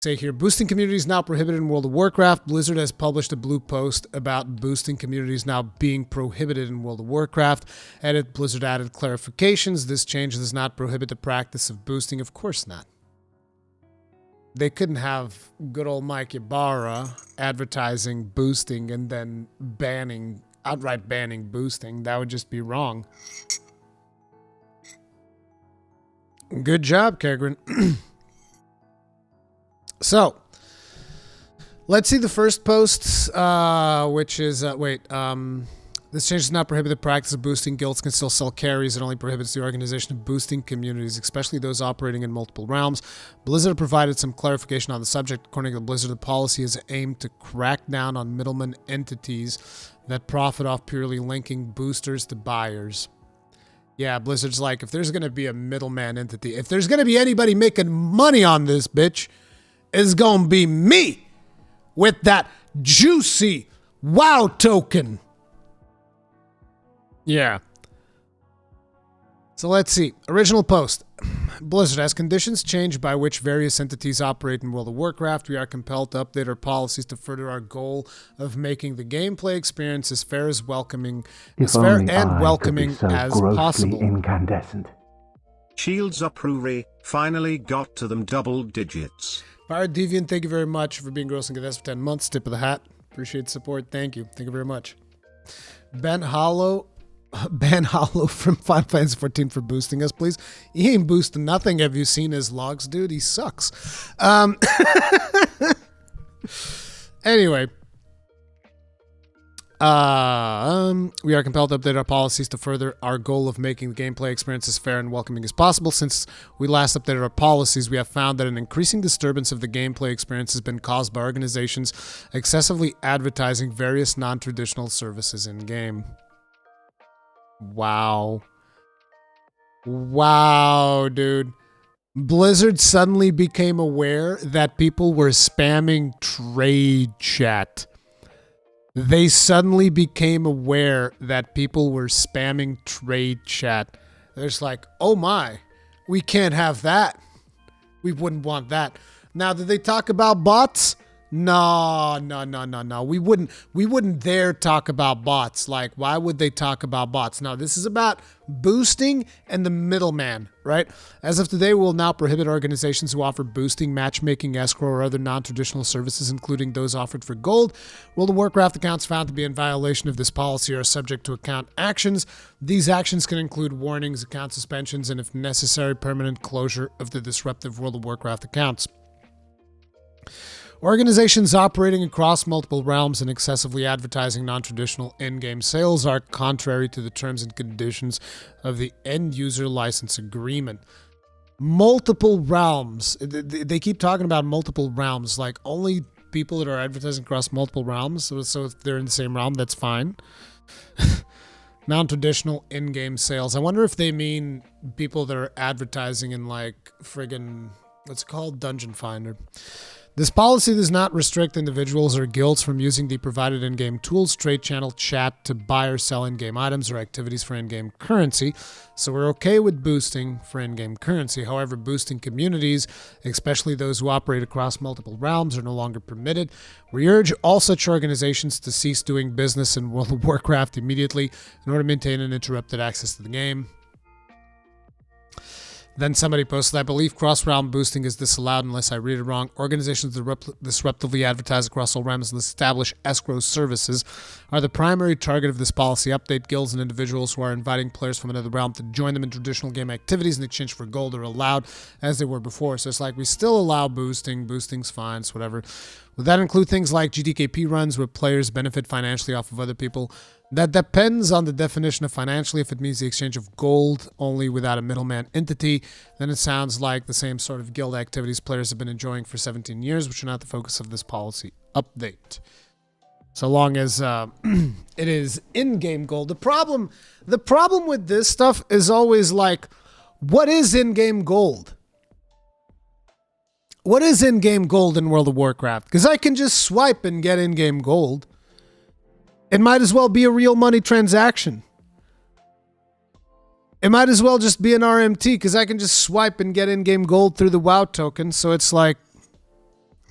Say here, boosting communities now prohibited in World of Warcraft. Blizzard has published a blue post about boosting communities now being prohibited in World of Warcraft. Edit, Blizzard added clarifications. This change does not prohibit the practice of boosting. Of course not. They couldn't have good old Mike Ibarra advertising boosting and then outright banning boosting. That would just be wrong. Good job, Kegrin. So, let's see the first post, which is, this change does not prohibit the practice of boosting. Guilds can still sell carries. It only prohibits the organization of boosting communities, especially those operating in multiple realms. Blizzard provided some clarification on the subject. According to Blizzard, the policy is aimed to crack down on middlemen entities that profit off purely linking boosters to buyers. Yeah, Blizzard's like, if there's going to be a middleman entity, if there's going to be anybody making money on this bitch, it's going to be me with that juicy WoW token. Yeah. So let's see. Original post. Blizzard, as conditions change by which various entities operate in World of Warcraft, we are compelled to update our policies to further our goal of making the gameplay experience as fair and welcoming as possible. Incandescent. Shields up, Ruri. Finally got to them double digits. Fire Deviant, thank you very much for being gross and contest for 10 months. Tip of the hat. Appreciate the support. Thank you. Thank you very much. Ben Hollow from Final Fantasy 14 for boosting us, please. He ain't boosting nothing. Have you seen his logs, dude? He sucks. Anyway. We are compelled to update our policies to further our goal of making the gameplay experience as fair and welcoming as possible. Since we last updated our policies, we have found that an increasing disturbance of the gameplay experience has been caused by organizations excessively advertising various non-traditional services in-game. Wow. Wow, dude. Blizzard suddenly became aware that people were spamming trade chat. They suddenly became aware that people were spamming trade chat. They're just like, oh my, we can't have that. We wouldn't want that. Now, did they talk about bots? No. We wouldn't dare talk about bots. Like, why would they talk about bots? No, this is about boosting and the middleman, right? As of today, we will now prohibit organizations who offer boosting, matchmaking, escrow, or other non-traditional services, including those offered for gold. World of Warcraft accounts found to be in violation of this policy are subject to account actions. These actions can include warnings, account suspensions, and if necessary, permanent closure of the disruptive World of Warcraft accounts. Organizations operating across multiple realms and excessively advertising non-traditional in-game sales are contrary to the terms and conditions of the end-user license agreement. Multiple realms. They keep talking about multiple realms, like only people that are advertising across multiple realms. So if they're in the same realm, that's fine. Non-traditional in-game sales. I wonder if they mean people that are advertising in like friggin', what's it called? Dungeon Finder. This policy does not restrict individuals or guilds from using the provided in-game tools, trade channel, chat to buy or sell in-game items or activities for in-game currency. So we're okay with boosting for in-game currency. However, boosting communities, especially those who operate across multiple realms, are no longer permitted. We urge all such organizations to cease doing business in World of Warcraft immediately in order to maintain uninterrupted access to the game. Then somebody posted, I believe cross-realm boosting is disallowed unless I read it wrong. Organizations that disruptively advertise across all realms and establish escrow services are the primary target of this policy update. Guilds and individuals who are inviting players from another realm to join them in traditional game activities in exchange for gold are allowed as they were before. So it's like we still allow boosting. Boosting's fine, it's whatever. Would that include things like GTKP runs where players benefit financially off of other people? That depends on the definition of financially. If it means the exchange of gold only without a middleman entity, then it sounds like the same sort of guild activities players have been enjoying for 17 years, which are not the focus of this policy update. So long as it is in-game gold. The problem with this stuff is always like, what is in-game gold? What is in-game gold in World of Warcraft? Because I can just swipe and get in-game gold. It might as well be a real money transaction. It might as well just be an RMT because I can just swipe and get in-game gold through the WoW token. So it's like,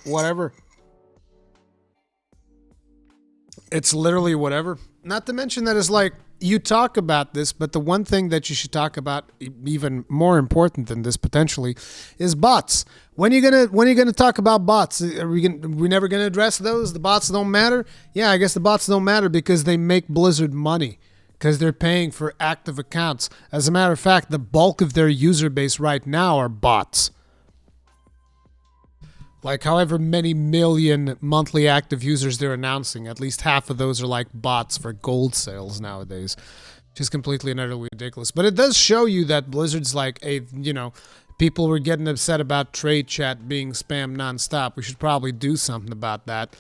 whatever. It's literally whatever. Not to mention that it's like, you talk about this, but the one thing that you should talk about, even more important than this potentially, is bots. When are you gonna talk about bots? Are we never gonna address those? The bots don't matter? Yeah, I guess the bots don't matter because they make Blizzard money. Because they're paying for active accounts. As a matter of fact, the bulk of their user base right now are bots. Like however many million monthly active users they're announcing, at least half of those are like bots for gold sales nowadays, which is completely and utterly ridiculous. But it does show you that Blizzard's like people were getting upset about trade chat being spammed nonstop. We should probably do something about that.